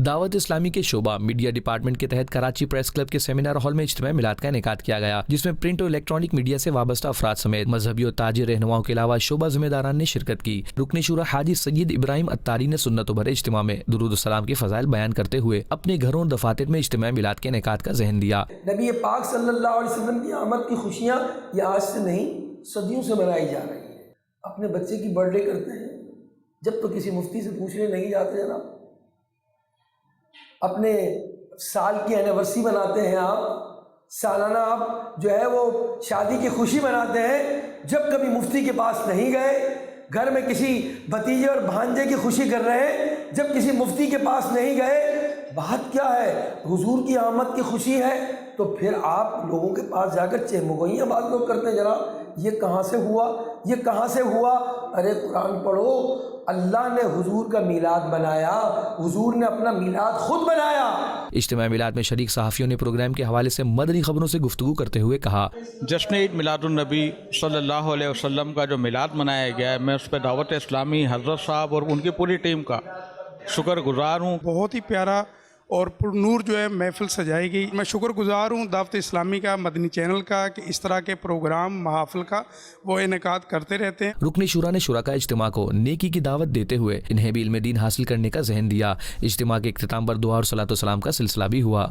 دعوت اسلامی کے شعبہ میڈیا ڈپارٹمنٹ کے تحت کراچی پریس کلب کے سیمینار ہال میں اجتماع میلاد کا انعقاد کیا گیا، جس میں پرنٹ اور الیکٹرانک میڈیا سے وابستہ افراد سمیت مذہبی اور تاجر رہنماؤں کے علاوہ شعبہ ذمہ داران نے شرکت کی۔ رکن شورا حاجی سید ابراہیم اتاری نے سنتوں بھرے اجتماع میں درود السلام کے فضائل بیان کرتے ہوئے اپنے گھروں اور دفاتر میں اجتماع میلاد کے انعقاد کا ذہن دیا۔ نبی پاک صلی اللہ علیہ وسلم کی آمد کی خوشیاں یہ آج سے نہیں صدیوں سے منائی جا رہی ہیں۔ اپنے بچے کی برتھ ڈے کرتے ہیں جب تو کسی مفتی سے پوچھنے نہیں جاتے جناب، اپنے سال کی اینیورسری مناتے ہیں آپ، سالانہ آپ جو ہے وہ شادی کی خوشی مناتے ہیں جب کبھی مفتی کے پاس نہیں گئے، گھر میں کسی بھتیجے اور بھانجے کی خوشی کر رہے ہیں جب کسی مفتی کے پاس نہیں گئے۔ بات کیا ہے؟ حضور کی آمد کی خوشی ہے تو پھر آپ لوگوں کے پاس جا کر چہمگوئیاں بات لوگ کرتے ہیں جناب، یہ کہاں سے ہوا، یہ کہاں سے ہوا؟ ارے قرآن پڑھو، اللہ نے حضور کا میلاد بنایا، حضور نے اپنا میلاد خود بنایا۔ اجتماع میلاد میں شریک صحافیوں نے پروگرام کے حوالے سے مدنی خبروں سے گفتگو کرتے ہوئے کہا، جشن عید میلاد النبی صلی اللہ علیہ وسلم کا جو میلاد منایا گیا ہے، میں اس پہ دعوت اسلامی حضرت صاحب اور ان کی پوری ٹیم کا شکر گزار ہوں۔ بہت ہی پیارا اور پر نور جو ہے محفل سجائی گئی۔ میں شکر گزار ہوں دعوت اسلامی کا، مدنی چینل کا، کہ اس طرح کے پروگرام محافل کا وہ انعقاد کرتے رہتے ہیں۔ رکن شورا نے شرکاء اجتماع کو نیکی کی دعوت دیتے ہوئے انہیں بھی علم دین حاصل کرنے کا ذہن دیا۔ اجتماع کے اختتام پر دعا اور صلاۃ و سلام کا سلسلہ بھی ہوا۔